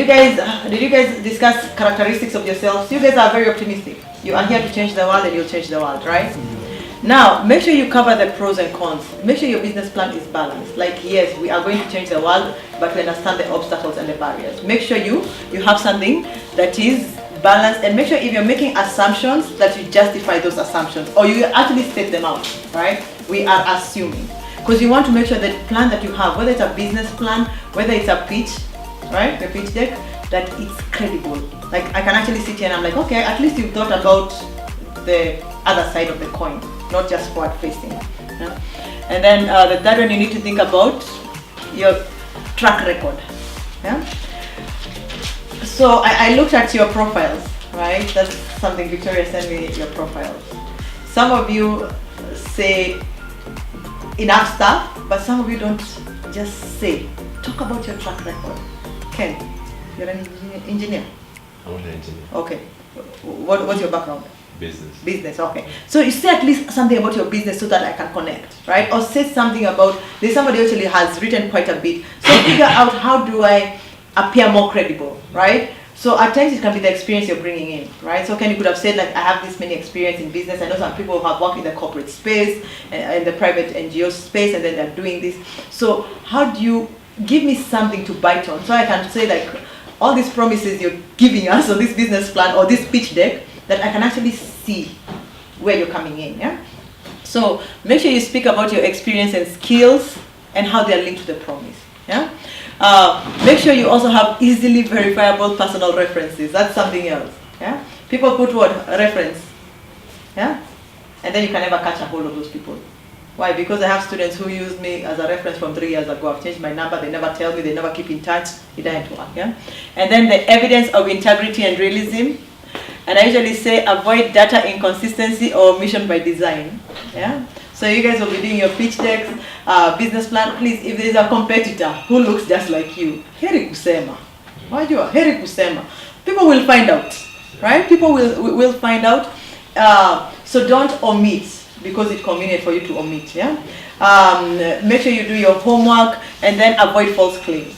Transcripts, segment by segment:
did you guys discuss characteristics of yourselves? You guys are very optimistic. You are here to change the world and you'll change the world, right? Now, make sure you cover the pros and cons. Make sure your business plan is balanced. Like, yes, we are going to change the world, but we understand the obstacles and the barriers. Make sure you have something that is balanced, and make sure if you're making assumptions that you justify those assumptions, or you actually state them out, right? We are assuming. Because you want to make sure that the plan that you have, whether it's a business plan, whether it's a pitch, right, the pitch deck, that it's credible. Like, I can actually sit here and I'm like, okay, at least you've thought about the other side of the coin, not just forward facing. Yeah? And then the third one, you need to think about your track record. Yeah? So I looked at your profiles, right? That's something Victoria sent me, your profiles. Some of you say enough stuff, but some of you don't just say. Talk about your track record. Ken, you're an engineer? I'm an engineer. Okay. What's your background? Business. Business, okay. So you say at least something about your business so that I can connect, right? Or say something about, there's somebody actually has written quite a bit. So figure out how do I appear more credible, right? So at times it can be the experience you're bringing in, right? So Ken, you could have said like, I have this many experience in business. I know some people who have worked in the corporate space, in the private NGO space, and then they're doing this. So how do you give me something to bite on? So I can say like, all these promises you're giving us, or this business plan, or this pitch deck, that I can actually see where you're coming in, yeah? So make sure you speak about your experience and skills and how they're linked to the promise, yeah? Make sure you also have easily verifiable personal references. That's something else, yeah? People put what? A reference, yeah? And then you can never catch a hold of those people. Why? Because I have students who use me as a reference from 3 years ago. I've changed my number, they never tell me, they never keep in touch. It didn't work, yeah? And then the evidence of integrity and realism. And I usually say avoid data inconsistency or omission by design. Yeah. So you guys will be doing your pitch decks, business plan. Please, if there's a competitor who looks just like you, heri kusema. Wajua, heri kusema. People will find out, right? People will find out. So don't omit because it's convenient for you to omit. Yeah. Make sure you do your homework and then avoid false claims.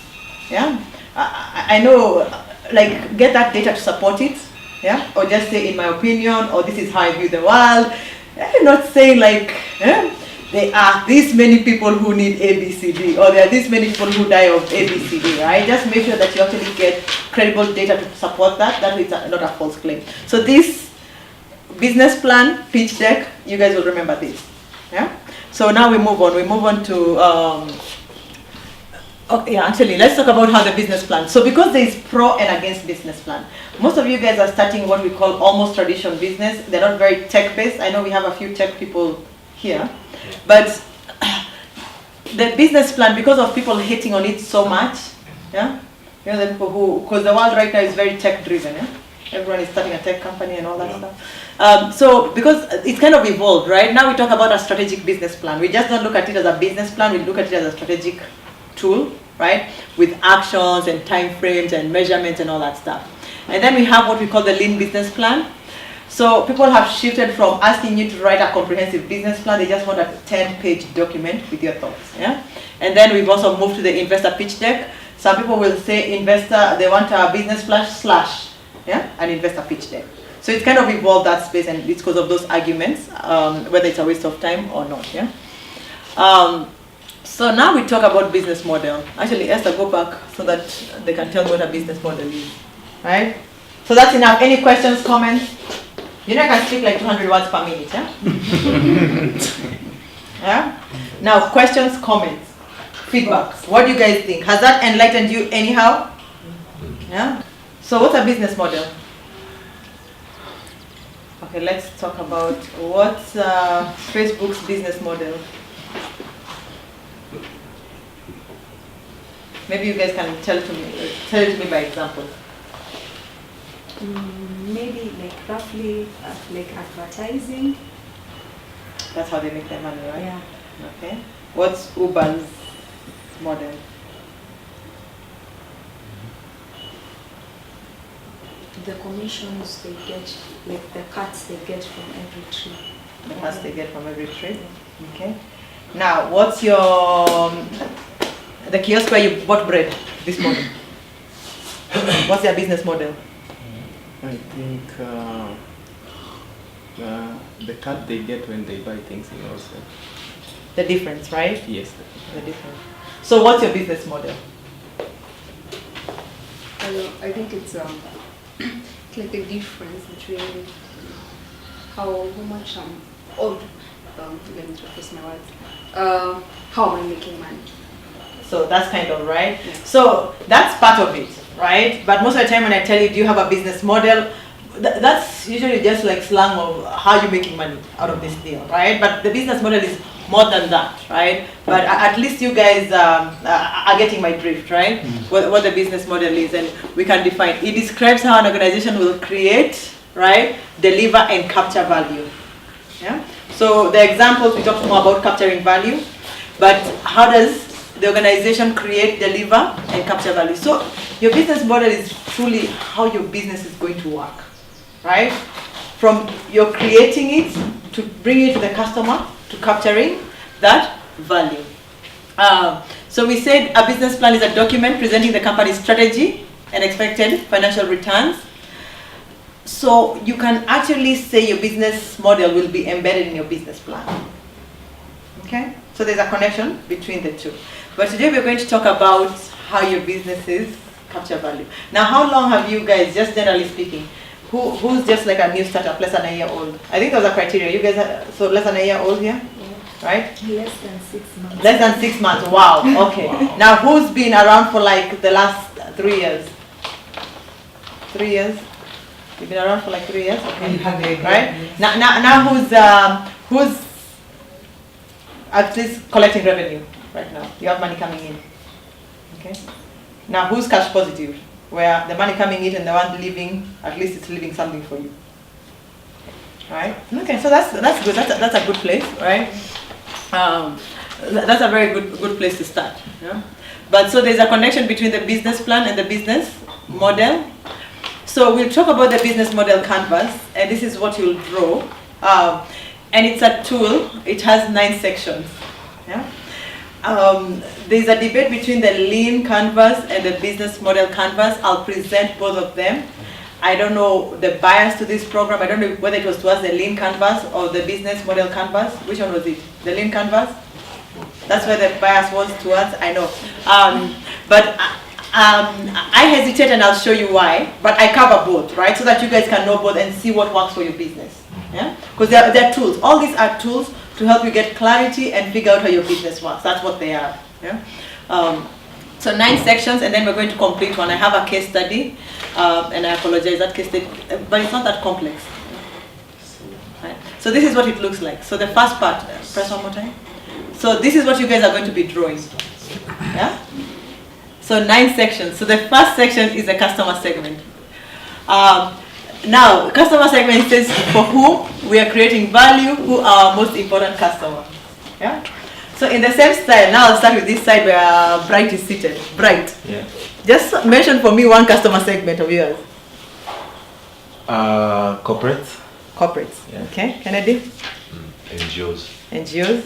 Yeah. I know, like, get that data to support it. Yeah, or just say in my opinion, or this is how I view the world. I'm not saying like there are this many people who need ABCD, or there are this many people who die of ABCD, right? Just make sure that you actually get credible data to support that. That is not a false claim. So this business plan, pitch deck, you guys will remember this. Yeah. So now we move on. We move on to. Okay, yeah, actually, let's talk about how the business plan. So because there is pro and against business plan. Most of you guys are starting what we call almost traditional business. They're not very tech-based. I know we have a few tech people here. But the business plan, because of people hating on it so much, yeah? You know, the people who, because the world right now is very tech-driven, yeah? Everyone is starting a tech company and all that stuff. So because it's kind of evolved, right? Now we talk about a strategic business plan. We just don't look at it as a business plan. We look at it as a strategic tool, right, with actions and time frames and measurements and all that stuff. And then we have what we call the lean business plan. So people have shifted from asking you to write a comprehensive business plan. They just want a 10-page document with your thoughts. Yeah. And then we've also moved to the investor pitch deck. Some people will say investor, they want a business plan / an investor pitch deck. So it's kind of evolved that space, and it's because of those arguments, whether it's a waste of time or not. Yeah. So now we talk about business model. Actually, Esther, go back so that they can tell me what a business model is. Right? So that's enough. Any questions, comments? You know I can speak like 200 words per minute, yeah? Yeah? Now, questions, comments, feedbacks. What do you guys think? Has that enlightened you anyhow? Yeah? So what's a business model? Okay, let's talk about what's Facebook's business model. Maybe you guys can tell it to me by example. Maybe like roughly like advertising. That's how they make their money, right? Yeah. Okay. What's Uber's model? The commissions they get, like the cuts they get from every trip. The cuts they get from every trip. Okay. Now, what's your the kiosk where you bought bread this morning? What's their business model? I think the cut they get when they buy things in wholesale. The difference, right? Yes. The difference. So what's your business model? I think it's like the difference between how much let me focus my words. How am I making money? So that's kind of right. Yeah. So that's part of it, right? But most of the time when I tell you, do you have a business model? That's usually just like slang of how you're making money out of this deal, right? But the business model is more than that, right? But at least you guys are getting my drift, right? What the business model is, and we can define. It describes how an organization will create, right, deliver, and capture value. Yeah. So the examples, we talked more about capturing value, but how does the organization create, deliver, and capture value? So your business model is truly how your business is going to work, right? From you're creating it to bring it to the customer to capturing that value. So we said a business plan is a document presenting the company's strategy and expected financial returns. So you can actually say your business model will be embedded in your business plan. Okay? So there's a connection between the two. But today we're going to talk about how your businesses capture value. Now, how long have you guys, just generally speaking, who's just like a new startup, less than a year old? I think those are criteria. You guys are, so less than a year old here? Yeah. Right? Less than 6 months. Less than 6 months, wow, okay. Wow. Now, who's been around for like the last 3 years? 3 years? You've been around for like 3 years? Okay. Right? Now who's at least collecting revenue right now? You have money coming in. Okay. Now who's cash positive? Where the money coming in and the one leaving, at least it's leaving something for you. Right? Okay, so that's good. That's a good place, right? That's a very good place to start. Yeah? But so there's a connection between the business plan and the business model. So we'll talk about the business model canvas, and this is what you'll draw. And it's a tool. It has 9 sections. Yeah? There's a debate between the lean canvas and the business model canvas. I'll present both of them. I don't know the bias to this program. I don't know whether it was towards the lean canvas or the business model canvas. Which one was it? The lean canvas? That's where the bias was towards, I know. But I hesitate, and I'll show you why, but I cover both, right? So that you guys can know both and see what works for your business. Yeah? Because they're tools. All these are tools to help you get clarity and figure out how your business works. That's what they are. Yeah? So 9 sections, and then we're going to complete one. I have a case study, and I apologize, that case study, but it's not that complex. Right? So this is what it looks like. So the first part, press one more time. So this is what you guys are going to be drawing. Yeah? So 9 sections. So the first section is the customer segment. Now, customer segment says for whom we are creating value, who are our most important customer. Yeah? So in the same style, now I'll start with this side where Bright is seated. Bright. Yeah. Just mention for me one customer segment of yours. Corporates. Corporates. Yeah. Okay. Kennedy? NGOs. NGOs.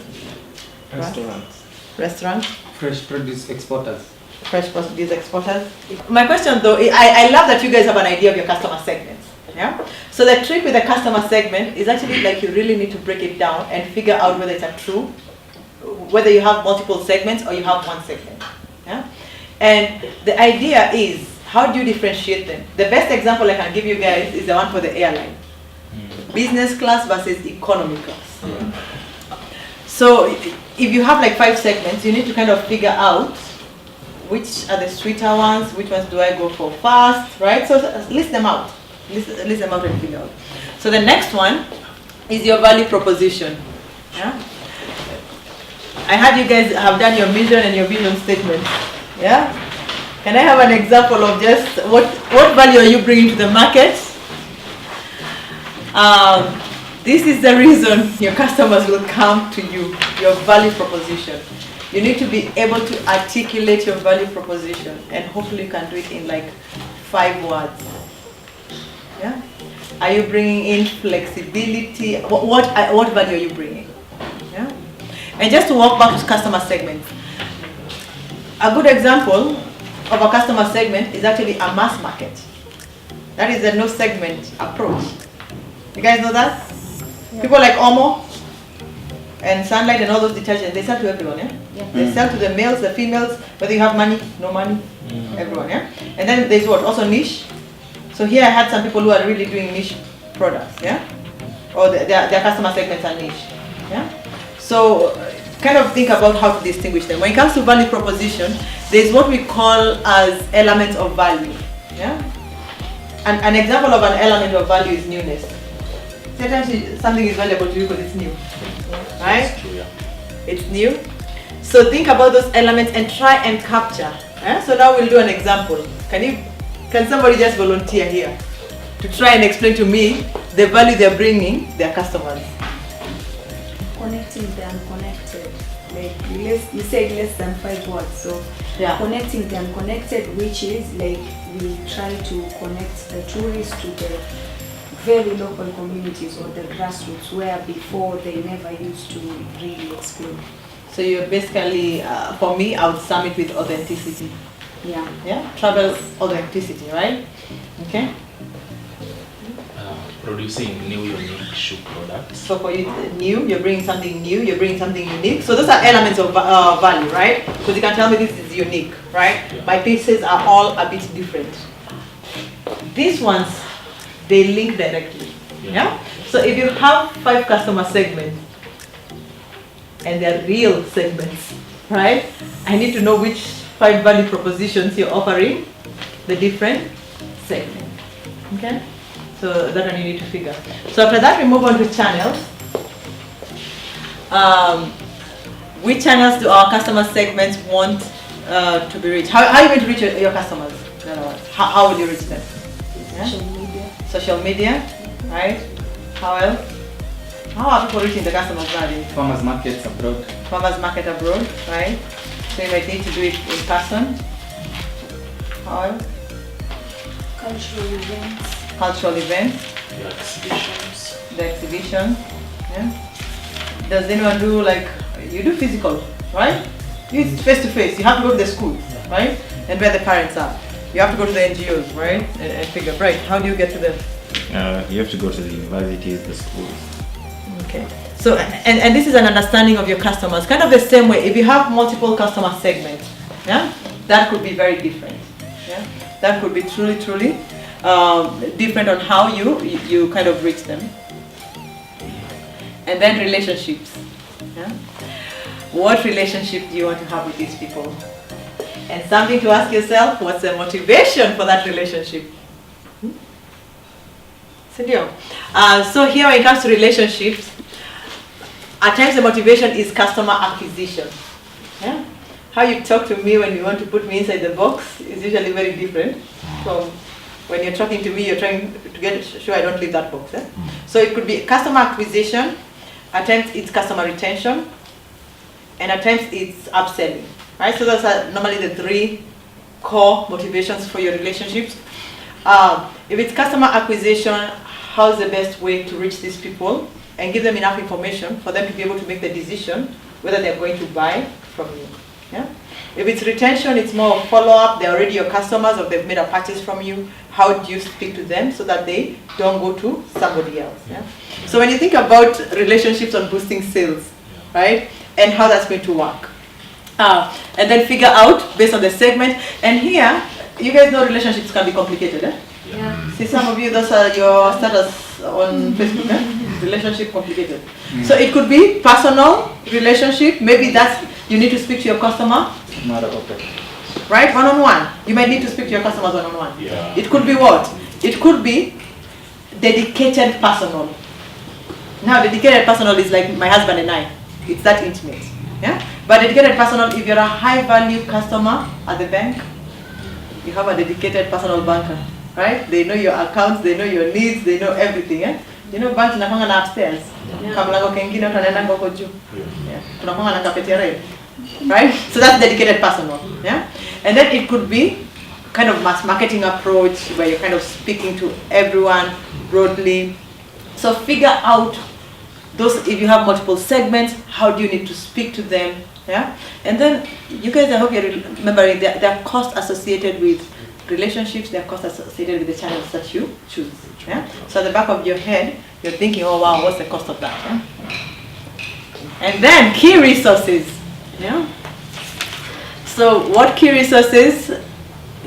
Restaurants. Restaurants. Fresh produce exporters. Fresh produce exporters. My question though, I love that you guys have an idea of your customer segments. Yeah. So the trick with the customer segment is actually like you really need to break it down and figure out whether it's a true, whether you have multiple segments or you have one segment. Yeah. And the idea is, how do you differentiate them? The best example I can give you guys is the one for the airline. Business class versus economy class. So if you have like 5 segments, you need to kind of figure out which are the sweeter ones, which ones do I go for first, right? So list them out. List them out and figure out. So the next one is your value proposition. Yeah? I heard you guys have done your mission and your vision statement. Yeah? Can I have an example of just what value are you bringing to the market? This is the reason your customers will come to you, your value proposition. You need to be able to articulate your value proposition, and hopefully you can do it in like 5 words. Yeah? Are you bringing in flexibility? What value are you bringing? Yeah? And just to walk back to customer segments. A good example of a customer segment is actually a mass market. That is a no segment approach. You guys know that? People like Omo and Sunlight and all those detergents, they sell to everyone, yeah? They sell to the males, the females, whether you have money, no money, everyone, yeah? And then there's what? Also niche. So here I had some people who are really doing niche products, yeah? Or their customer segments are niche, yeah? So kind of think about how to distinguish them. When it comes to value proposition, there's what we call as elements of value, yeah? And an example of an element of value is newness. Sometimes something is valuable to you because it's new, right? That's true, yeah. It's new. So think about those elements and try and capture. So now we'll do an example. Can somebody just volunteer here to try and explain to me the value they're bringing their customers? Connecting the unconnected. Like you said less than 5 words. So Yeah. connecting the unconnected, which is like we try to connect the tourists to the very local communities or the grassroots where before they never used to really explore. So you're basically, for me, I would sum it with authenticity. Yeah. Yeah, travel authenticity, right? Okay. Producing new unique shoe products. So for you, new, you're bringing something new, you're bringing something unique. So those are elements of value, right? Because you can tell me this is unique, right? Yeah. My pieces are all a bit different. These ones, they link directly. Yeah. So if you have 5 customer segments and they're real segments, right? I need to know which 5 value propositions you're offering the different segments. Okay? So that one you need to figure. So after that, we move on to channels. Which channels do our customer segments want to be reached? How are you going to reach your customers? In other words, how will you reach them? Yeah? Social media. Social media, right? How else? How are people reaching the customers nowadays? Farmers markets abroad. Farmers market abroad, right? So you might need to do it in person. How else? Cultural events. Cultural events, Your exhibitions. the exhibition. Yeah. Does anyone do like, you do physical, right? It's face to face. You have to go to the schools, right? And where the parents are. You have to go to the NGOs, right? And figure, right, how do you get to them? You have to go to the universities, the schools. Okay. So, and this is an understanding of your customers. Kind of the same way, if you have multiple customer segments, yeah, that could be very different. Yeah, that could be truly different on how you kind of reach them. And then relationships. Yeah? What relationship do you want to have with these people? And something to ask yourself, what's the motivation for that relationship? So here when it comes to relationships, at times the motivation is customer acquisition. Yeah? How you talk to me when you want to put me inside the box is usually very different from when you're talking to me, you're trying to get sure I don't leave that box. Eh? So it could be customer acquisition, at times it's customer retention, and at times it's upselling. Right? So those are normally the 3 core motivations for your relationships. If it's customer acquisition, how's the best way to reach these people and give them enough information for them to be able to make the decision whether they're going to buy from you. Yeah? If it's retention, it's more of follow-up. They're already your customers or they've made a purchase from you. How do you speak to them so that they don't go to somebody else? Yeah? So when you think about relationships on boosting sales, right, and how that's going to work, and then figure out based on the segment. And here, you guys know relationships can be complicated. Eh? Yeah. See, some of you, those are your status on Facebook. Eh? Relationship complicated. So it could be personal relationship. Maybe that's you need to speak to your customer. Matter open. Right, one-on-one. You might need to speak to your customers one-on-one. Yeah. It could be what? It could be dedicated personal. Now, dedicated personal is like my husband and I. It's that intimate. Yeah. But dedicated personal, if you're a high-value customer at the bank, you have a dedicated personal banker, right? They know your accounts, they know your needs, they know everything. Eh? You know, banks nakwanga upstairs. Kamlango kengine tunaenda ngoko juu. Yeah. Tunakwanga na cafeteria. Right? So that's dedicated personal. Yeah? And then it could be kind of mass marketing approach where you're kind of speaking to everyone broadly. So figure out those, if you have multiple segments, how do you need to speak to them Yeah, and then you guys, I hope you're remembering there are costs associated with relationships, there are costs associated with the channels that you choose. Yeah, so at the back of your head, you're thinking, oh wow, what's the cost of that? Yeah? And then key resources. Yeah. So what key resources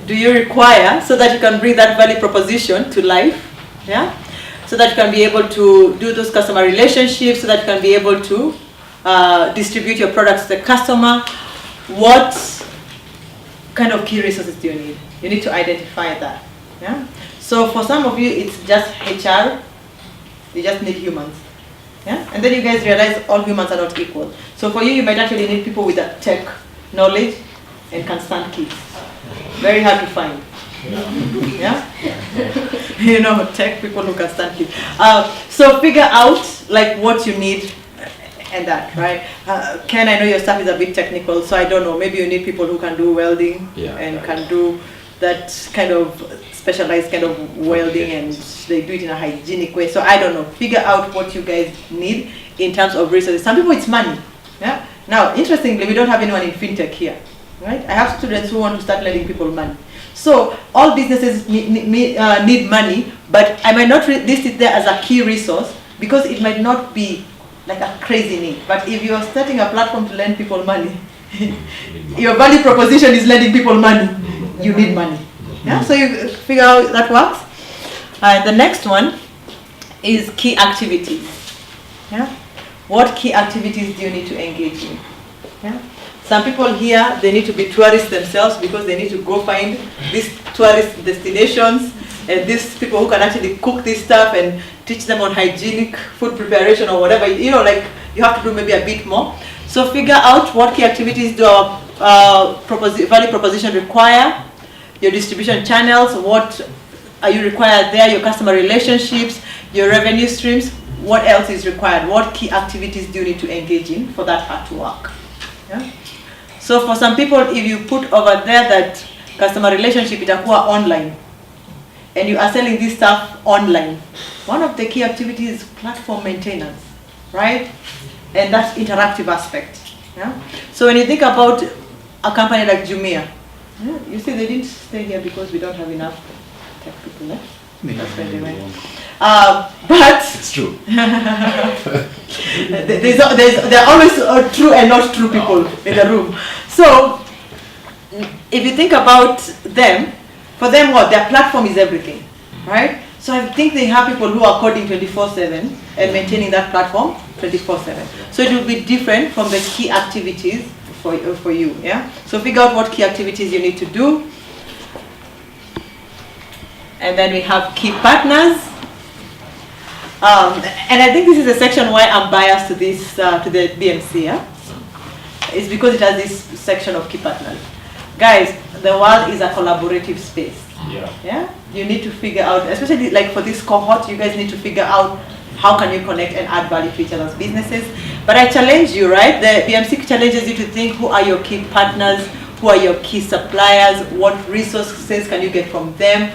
do you require so that you can bring that value proposition to life? Yeah. So that you can be able to do those customer relationships, so that you can be able to distribute your products to the customer. What kind of key resources do you need? You need to identify that. Yeah. So for some of you, it's just HR. You just need humans. Yeah. And then you guys realize all humans are not equal. So for you, you might actually need people with that tech knowledge and can stand kids. Very hard to find. Yeah. You know, tech people who can stand kids. So figure out like what you need. And that, right? Ken, I know your stuff is a bit technical, so I don't know. Maybe you need people who can do welding and can do that kind of specialized kind of welding, and they do it in a hygienic way. So I don't know. Figure out what you guys need in terms of resources. Some people it's money. Yeah. Now, interestingly, we don't have anyone in fintech here, right? I have students who want to start lending people money. So all businesses need money, but I might not list it there as a key resource because it might not be like a crazy need. But if you are starting a platform to lend people money, your value proposition is lending people money, you need money. Yeah, so you figure out that works. The next one is key activities. Yeah, what key activities do you need to engage in? Yeah, some people here, they need to be tourists themselves because they need to go find these tourist destinations and these people who can actually cook this stuff and teach them on hygienic food preparation or whatever. You know, like you have to do maybe a bit more. So figure out what key activities do our value proposition require, your distribution channels, what are you required there, your customer relationships, your revenue streams, what else is required, what key activities do you need to engage in for that part to work. Yeah? So for some people, if you put over there that customer relationship itakuwa online, and you are selling this stuff online, one of the key activities is platform maintenance, right? And that interactive aspect. Yeah? So when you think about a company like Jumia, yeah, you see they didn't stay here because we don't have enough tech people left. That's where they went. But It's true. there are always true and not true people in the room. So if you think about them, for them what? Their platform is everything, right? So I think they have people who are coding 24/7 and maintaining that platform 24/7. So it will be different from the key activities for you, yeah? So figure out what key activities you need to do. And then we have key partners. And I think this is a section why I'm biased to this, to the BMC, yeah? It's because it has this section of key partners. Guys, the world is a collaborative space. Yeah? You need to figure out, especially like for this cohort, you guys need to figure out how can you connect and add value to each other's businesses. But I challenge you, right? The BMC challenges you to think who are your key partners, who are your key suppliers, what resources can you get from them,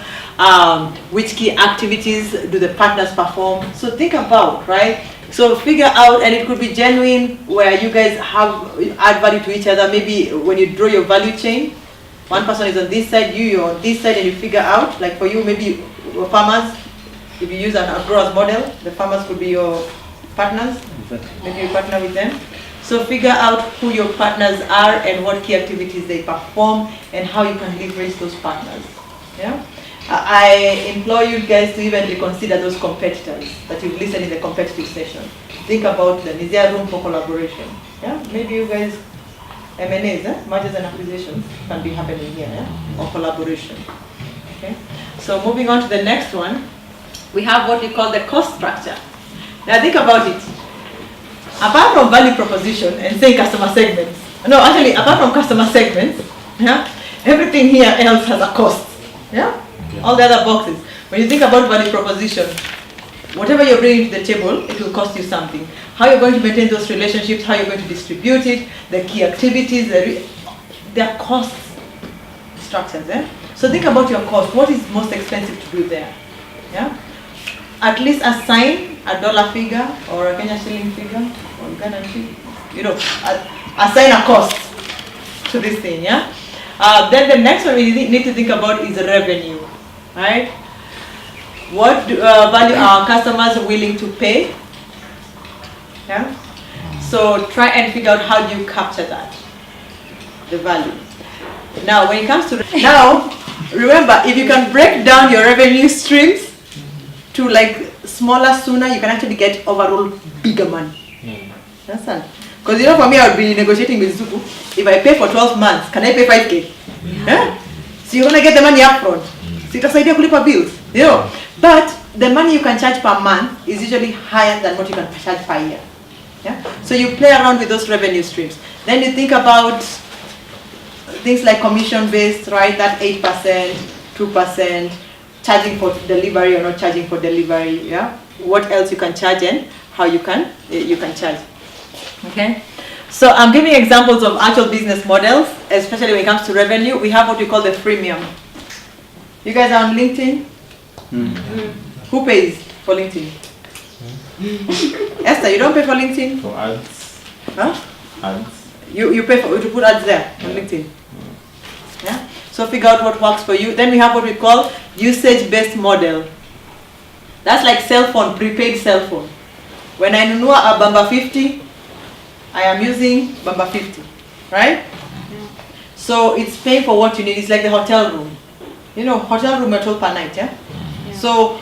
which key activities do the partners perform. So think about, right? So figure out, and it could be genuine where you guys add value to each other. Maybe when you draw your value chain, one person is on this side, you're on this side, and you figure out, like for you, maybe your farmers, if you use an growers model, the farmers could be your partners. Maybe you partner with them. So figure out who your partners are and what key activities they perform and how you can leverage those partners. Yeah? I implore you guys to even reconsider those competitors that you've listed in the competitive session. Think about them. Is there room for collaboration? Yeah? Maybe you guys, M&As, mergers and acquisitions, can be happening here, yeah? Or collaboration. Okay? So moving on to the next one, we have what we call the cost structure. Now think about it. Apart from value proposition and saying customer segments, no, actually, apart from customer segments, yeah, everything here else has a cost. Yeah? All the other boxes. When you think about value proposition, whatever you're bringing to the table, it will cost you something. How you're going to maintain those relationships, how you're going to distribute it, the key activities, their cost structures. So think about your cost. What is most expensive to do there? Yeah? At least assign a dollar figure or a Kenya shilling figure or Ghana shilling. You know, assign a cost to this thing, yeah? Then the next one we need to think about is revenue, right? What value are customers willing to pay? Yeah. So try and figure out how do you capture that, the value. Now, when it comes to remember, if you can break down your revenue streams to like smaller sooner, you can actually get overall bigger money. Understand? Because you know, for me, I would be negotiating with Zuku. If I pay for 12 months, can I pay 5K? Yeah? So you're gonna get the money up front. So it's idea kulipa bills, you know. But the money you can charge per month is usually higher than what you can charge per year. Yeah. So you play around with those revenue streams. Then you think about things like commission based, right? That 8%, 2%, charging for delivery or not charging for delivery. Yeah. What else you can charge and how you can charge. Okay. So I'm giving examples of actual business models, especially when it comes to revenue. We have what we call the freemium. You guys are on LinkedIn? Who pays for LinkedIn? Esther, you don't pay for LinkedIn? For ads. Huh? Ads. You pay to put ads there on LinkedIn. Yeah? So figure out what works for you. Then we have what we call usage-based model. That's like cell phone, prepaid cell phone. When I know a Bamba 50, I am using Bamba 50, right? So it's paying for what you need. It's like the hotel room. You know, hotel room at all per night, yeah? So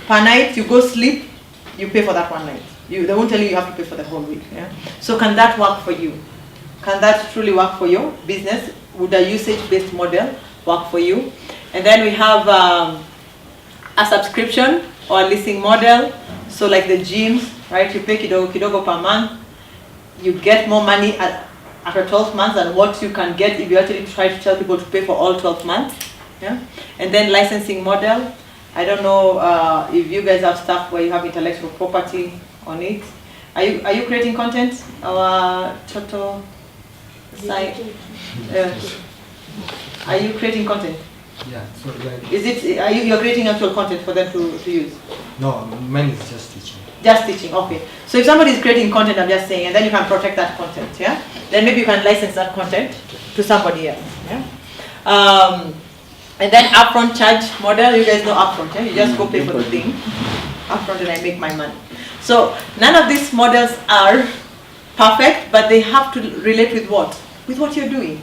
per night you go sleep, you pay for that one night. They won't tell you you have to pay for the whole week. Yeah? So can that work for you? Can that truly work for your business? Would a usage-based model work for you? And then we have a subscription or a leasing model. So like the gyms, right? You pay kidogo per month. You get more money after 12 months than what you can get if you actually try to tell people to pay for all 12 months. Yeah? And then licensing model. I don't know if you guys have stuff where you have intellectual property on it. Are you creating content? Our total site. Are you creating content? Yeah, so like, You're creating actual content for them to use? no, mine is just teaching. Just teaching, okay. So if somebody is creating content, I'm just saying, and then you can protect that content, yeah? Then maybe you can license that content to somebody else, yeah? And then upfront charge model, you guys know upfront, yeah? You just go pay for the thing, upfront, and I make my money. So none of these models are perfect, but they have to relate with what? With what you're doing,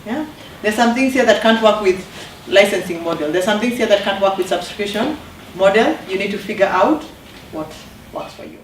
yeah? There's some things here that can't work with licensing model. There's some things here that can't work with subscription model. You need to figure out what works for you.